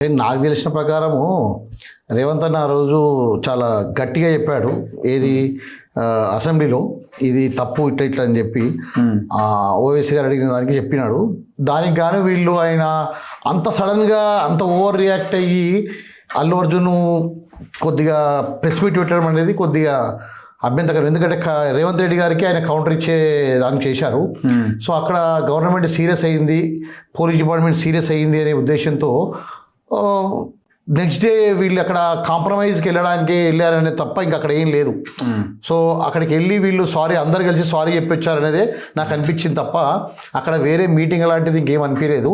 అంటే నాకు తెలిసిన ప్రకారము రేవంత్ అన్న ఆ రోజు చాలా గట్టిగా చెప్పాడు ఏది అసెంబ్లీలో ఇది తప్పు ఇట్లా ఇట్లా అని చెప్పి ఓవైసీ గారు అడిగిన దానికి చెప్పినాడు. దానికి గాను వీళ్ళు ఆయన అంత సడన్గా అంత ఓవర్ రియాక్ట్ అయ్యి అల్లు అర్జున్ కొద్దిగా ప్రెస్ మీట్ పెట్టడం అనేది కొద్దిగా అభ్యంతకరం. ఎందుకంటే రేవంత్ రెడ్డి గారికి ఆయన కౌంటర్ ఇచ్చే దానికి చేశారు. సో అక్కడ గవర్నమెంట్ సీరియస్ అయ్యింది, పోలీస్ డిపార్ట్మెంట్ సీరియస్ అయ్యింది అనే ఉద్దేశంతో నెక్స్ట్ డే వీళ్ళు అక్కడ కాంప్రమైజ్కి వెళ్ళారనే తప్ప ఇంకా అక్కడ ఏం లేదు. సో అక్కడికి వెళ్ళి వీళ్ళు సారీ అందరు కలిసి సారీ చెప్పొచ్చారనేదే నాకు అనిపించింది తప్ప అక్కడ వేరే మీటింగ్ అలాంటిది ఇంకేం అనిపించలేదు.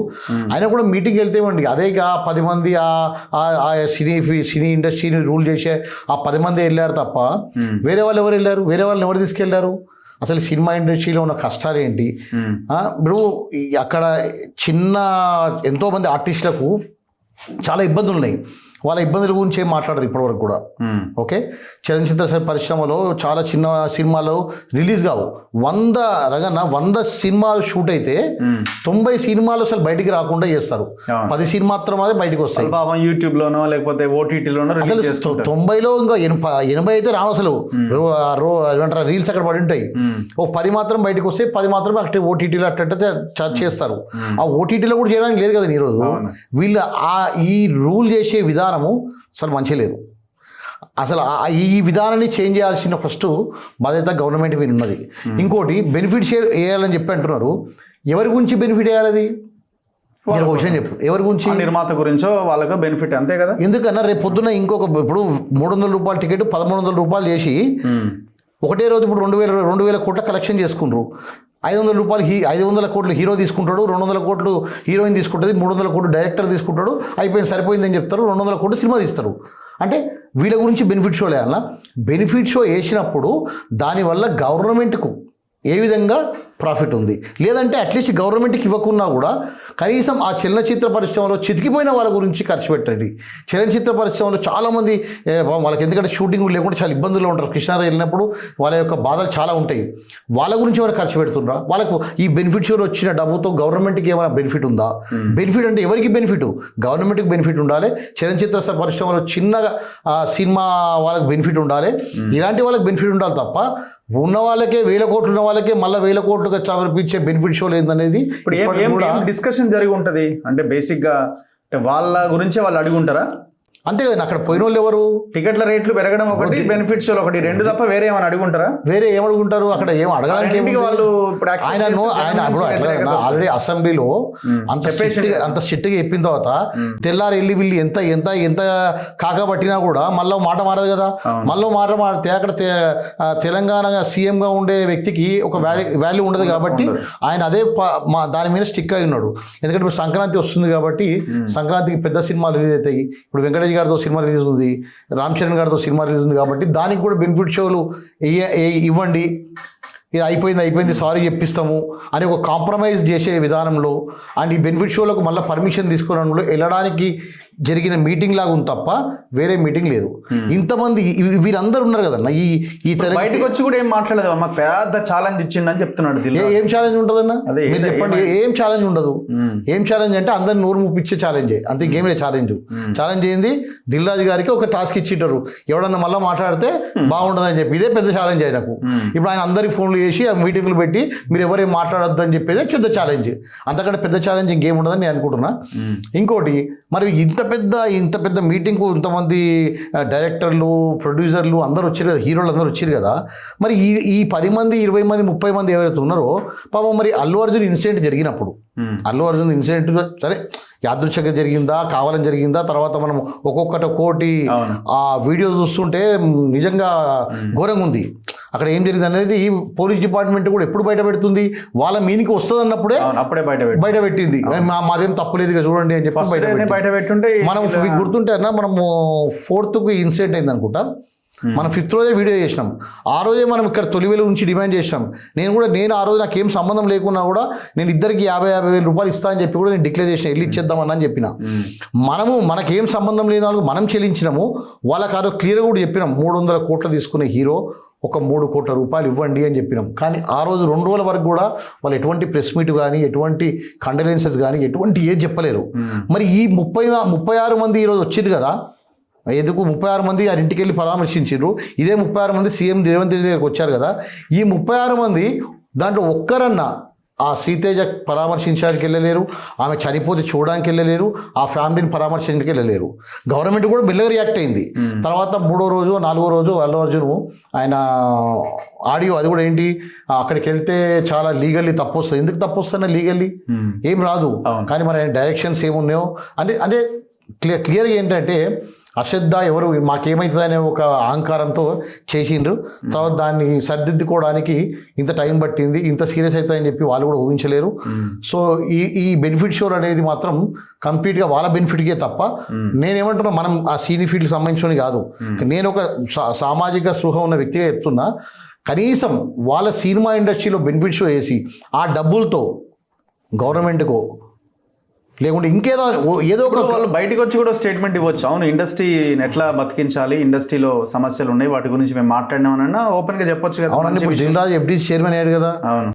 అయినా కూడా మీటింగ్ వెళ్తేమండి అదే ఇక 10 మంది ఆ సినీ ఇండస్ట్రీని రూల్ చేసే ఆ 10 మంది వెళ్ళారు తప్ప వేరే వాళ్ళు ఎవరు వెళ్ళారు? వేరే వాళ్ళని ఎవరు తీసుకెళ్లారు? అసలు సినిమా ఇండస్ట్రీలో ఉన్న కష్టాలు ఏంటి? ఇప్పుడు అక్కడ ఎంతోమంది ఆర్టిస్టులకు చాలా ఇబ్బందులు ఉన్నాయి. వాళ్ళ ఇబ్బందుల గురించి ఏం మాట్లాడరు ఇప్పటివరకు కూడా. ఓకే, చలనచిత్ర పరిశ్రమలో చాలా చిన్న సినిమాలు రిలీజ్ కావు. 100 సినిమాలు షూట్ అయితే 90 సినిమాలు అసలు బయటికి రాకుండా చేస్తారు. 10 సినిమా మాత్రమే బయటకు వస్తాయి. యూట్యూబ్ లోనో లేకపోతే ఓటీటీలోనో. అసలు 90లో ఇంకా 80 అయితే రావు అసలు. ఏమంటారు రీల్స్ అక్కడ పడి ఉంటాయి. 10 మాత్రం బయటకు వస్తాయి, 10 మాత్రమే అక్కడ ఓటీటీలో అట్ట చేస్తారు. ఆ ఓటీటీలో కూడా చేయడానికి లేదు కదా ఈరోజు. వీళ్ళు ఈ రూల్ చేసే విధానం అసలు మంచి లేదు. అసలు ఈ విధానాన్ని చేంజ్ చేయాల్సిన ఫస్ట్ బాధ్యత గవర్నమెంట్ మీద ఉన్నది. ఇంకోటి బెనిఫిట్ షేర్ వేయాలని చెప్పి అంటున్నారు. ఎవరి గురించి బెనిఫిట్ వేయాలి? అది ఒక విషయం చెప్పు. ఎవరి గురించి? నిర్మాత గురించో వాళ్ళకు బెనిఫిట్, అంతే కదా. ఎందుకన్నా రేపు పొద్దున్న ఇప్పుడు 300 రూపాయల టికెట్ 1300 రూపాయలు చేసి ఒకటే రోజు ఇప్పుడు 2000 కోట్ల కలెక్షన్ చేసుకుంటారు. 500 రూపాయలు 500 కోట్లు హీరో తీసుకుంటాడు, 200 కోట్లు హీరోయిన్ తీసుకుంటుంది, 300 కోట్లు డైరెక్టర్ తీసుకుంటాడు. అయిపోయింది సరిపోయిందని చెప్తారు, 200 కోట్లు సినిమా తీస్తారు. అంటే వీళ్ళ గురించి బెనిఫిట్ షో లేదన్న. బెనిఫిట్ షో వేసినప్పుడు దానివల్ల గవర్నమెంట్కు ఏ విధంగా ప్రాఫిట్ ఉంది, లేదంటే అట్లీస్ట్ గవర్నమెంట్కి ఇవ్వకున్నా కూడా కనీసం ఆ చలనచిత్ర పరిశ్రమలో చితికిపోయిన వాళ్ళ గురించి ఖర్చు పెట్టండి. చలనచిత్ర పరిశ్రమలో చాలామంది వాళ్ళకి ఎందుకంటే షూటింగ్ లేకుండా చాలా ఇబ్బందులు ఉంటారు. కృష్ణారావు వెళ్ళినప్పుడు వాళ్ళ యొక్క బాధలు చాలా ఉంటాయి. వాళ్ళ గురించి ఏమైనా ఖర్చు పెడుతుండ్రా? వాళ్ళకు ఈ బెనిఫిట్ షోలో వచ్చిన డబ్బుతో గవర్నమెంట్కి ఏమైనా బెనిఫిట్ ఉందా? బెనిఫిట్ అంటే ఎవరికి బెనిఫిట్? గవర్నమెంట్కి బెనిఫిట్ ఉండాలి. చలనచిత్ర పరిశ్రమలో చిన్నగా సినిమా వాళ్ళకి బెనిఫిట్ ఉండాలి. ఇలాంటి వాళ్ళకి బెనిఫిట్ ఉండాలి తప్ప ఉన్న వాళ్ళకే 1000 కోట్లు ఉన్న వాళ్ళకే మళ్ళీ 1000 కోట్లుగా చదివించే బెనిఫిట్ షో లేదనేది ఇప్పుడు డిస్కషన్ జరిగి ఉంటుంది. అంటే బేసిక్గా వాళ్ళ గురించి వాళ్ళు అడిగి ఉంటారా? అంతే కదా. అక్కడ పోయిన వాళ్ళు ఎవరు? టికెట్ల రేట్లు పెరగడం ఒకటి, బెనిఫిట్స్ ఒకటి, రెండు తప్ప వేరే ఏమైనా అడుగుంటారా? వేరే ఏమడుగుంటారు? అక్కడ ఏం అడగడానికి వాళ్ళు ఆయన ఆల్రెడీ అసెంబ్లీలో అంత స్ట్రిక్ట్గా చెప్పిన తర్వాత తెల్లారి వెళ్ళి వీళ్ళు ఎంత కాకబట్టినా కూడా మళ్ళీ మాట మారదు కదా. మళ్ళీ మాట మారితే అక్కడ తెలంగాణ సీఎంగా ఉండే వ్యక్తికి ఒక వాల్యూ ఉండదు. కాబట్టి ఆయన అదే దాని మీద స్టిక్ అయి ఉన్నాడు. ఎందుకంటే ఇప్పుడు సంక్రాంతి వస్తుంది కాబట్టి సంక్రాంతికి పెద్ద సినిమాలు రిలీజ్ అవుతాయి. ఇప్పుడు వెంకటేష్ గారితో సినిమా రిలీజ్ ఉంది, రామ్ చరణ్ గారితో సినిమా రిలీజ్ ఉంది. కాబట్టి దానికి కూడా బెనిఫిట్ షోలు ఇవ్వండి. ఇది అయిపోయింది సారీ చెప్పిస్తాము అని ఒక కాంప్రమైజ్ చేసే విధానంలో అండ్ ఈ బెనిఫిట్ షోలకు మళ్ళీ పర్మిషన్ తీసుకోవడంలో వెళ్ళడానికి జరిగిన మీటింగ్ లాగా ఉంది తప్ప వేరే మీటింగ్ లేదు. ఇంతమంది వీళ్ళందరూ ఉన్నారు కదన్న. ఈ బయటకు వచ్చి కూడా ఏం మాట్లాడదు. మాకు పెద్ద ఛాలెంజ్ ఇచ్చిందని చెప్తున్నాడు. ఏం ఛాలెంజ్ ఉంటుందన్న? మీరు చెప్పండి. ఏం ఛాలెంజ్ ఉండదు. ఏం ఛాలెంజ్ అంటే అందరిని నోరు ముప్పించే ఛాలెంజే, అంతే. ఇంకేం లేదు ఛాలెంజ్ ఏంది? దిల్ రాజు గారికి ఒక టాస్క్ ఇచ్చింటారు, ఎవడన్నా మళ్ళీ మాట్లాడితే బాగుంటుందని చెప్పి. ఇదే పెద్ద ఛాలెంజ్ ఆయనకు. ఇప్పుడు ఆయన అందరికి ఫోన్లు చేసి ఆ మీటింగ్లు పెట్టి మీరు ఎవరేం మాట్లాడొద్దు అని చెప్పేది పెద్ద ఛాలెంజ్. అంతకంటే పెద్ద ఛాలెంజ్ ఇంకేం ఉండదని నేను అనుకుంటున్నా. ఇంకోటి, మరి ఇంత పెద్ద మీటింగ్కు ఇంతమంది డైరెక్టర్లు, ప్రొడ్యూసర్లు అందరూ వచ్చారు కదా, హీరోలు అందరూ వచ్చారు కదా. మరి ఈ 10 మంది 20 మంది 30 మంది ఎవరైతే ఉన్నారో పాపం, మరి అల్లు అర్జున్ ఇన్సిడెంట్ జరిగినప్పుడు అల్లు అర్జున్ ఇన్సిడెంట్ సరే యాదృచ్ఛికంగా జరిగిందా, కావాలని జరిగిందా, తర్వాత మనం ఒక్కొక్కటి ఆ వీడియో చూస్తుంటే నిజంగా ఘోరంగా ఉంది. అక్కడ ఏం జరిగింది అనేది పోలీస్ డిపార్ట్మెంట్ కూడా ఎప్పుడు బయట పెడుతుంది? వాళ్ళ మీనికి వస్తుంది అన్నప్పుడే బయట పెట్టింది. మాదేం తప్పులేదు చూడండి అని చెప్పి బయట పెట్టుంటే మనం గుర్తుంటే అన్న, మనము 4th ఇన్సిడెంట్ అయింది అనుకుంటా. మనం 5th రోజే వీడియో చేసినాం. ఆ రోజే మనం ఇక్కడ తొలి వెలుగు నుంచి డిమాండ్ చేసినాం. నేను ఆ రోజు నాకేం సంబంధం లేకున్నా కూడా నేను ఇద్దరికి 50,000 రూపాయలు ఇస్తా అని చెప్పి కూడా నేను డిక్లేర్ చేసిన, వెళ్ళి ఇచ్చేద్దామని అని చెప్పిన. మనకేం సంబంధం లేని వాళ్ళకి మనం చెల్లించినాము. వాళ్ళకి ఆ రోజు క్లియర్గా కూడా చెప్పినాం, 300 కోట్లు తీసుకునే హీరో ఒక 3 కోట్ల రూపాయలు ఇవ్వండి అని చెప్పినాం. కానీ ఆ రోజు 2 రోజుల వరకు కూడా వాళ్ళు ఎటువంటి ప్రెస్ మీట్ కానీ, ఎటువంటి కండోలెన్సెస్ కానీ, ఎటువంటి ఏది చెప్పలేరు. మరి ఈ 36 మంది ఈరోజు వచ్చింది కదా, ఎందుకు 36 మంది ఆ ఇంటికి వెళ్ళి పరామర్శించారు. ఇదే 36 మంది సీఎం రేవంత్ రెడ్డి దగ్గరికి వచ్చారు కదా. ఈ 36 మంది దాంట్లో ఒక్కరన్నా ఆ శ్రీతేజ పరామర్శించడానికి వెళ్ళలేరు, ఆమె చనిపోతే చూడడానికి వెళ్ళలేరు, ఆ ఫ్యామిలీని పరామర్శించడానికి వెళ్ళలేరు. గవర్నమెంట్ కూడా మెల్లగా రియాక్ట్ అయింది. తర్వాత 3వ రోజు 4వ రోజు అల్లు అర్జున్ ఆయన ఆడియో, అది కూడా ఏంటి, అక్కడికి వెళ్తే చాలా లీగల్లీ తప్పు వస్తుంది. ఎందుకు తప్పు వస్తున్నా? లీగల్లీ ఏం రాదు, కానీ మరి డైరెక్షన్స్ ఏమున్నాయో అంటే క్లియర్గా ఏంటంటే అశ్రద్ధ ఎవరు మాకేమవుతుంది అనే ఒక అహంకారంతో చేసిండ్రు. తర్వాత దాన్ని సరిదిద్దుకోవడానికి ఇంత టైం పట్టింది, ఇంత సీరియస్ అవుతుందని చెప్పి వాళ్ళు కూడా ఊహించలేరు. సో ఈ బెనిఫిట్ షోర్ అనేది మాత్రం కంప్లీట్గా వాళ్ళ బెనిఫిట్కే తప్ప నేనేమంటున్నా, మనం ఆ సీనీ ఫీల్డ్కి సంబంధించిన కాదు. నేను ఒక సామాజిక స్పృహ ఉన్న వ్యక్తిగా చెప్తున్నా, కనీసం వాళ్ళ సినిమా ఇండస్ట్రీలో బెనిఫిట్ షో వేసి ఆ డబ్బులతో గవర్నమెంట్కో లేకుంటే ఇంకేదో ఏదో ఒక వాళ్ళు బయటకు వచ్చి కూడా స్టేట్మెంట్ ఇవ్వచ్చు. అవును, ఇండస్ట్రీని ఎట్లా బతికించాలి, ఇండస్ట్రీలో సమస్యలు ఉన్నాయి, వాటి గురించి మేము మాట్లాడినామన్నా ఓపెన్ గా చెప్పొచ్చు కదా. అవునండి, ఇప్పుడు దిల్ రాజు FDC చైర్మన్ అయ్యాడు కదా. అవును.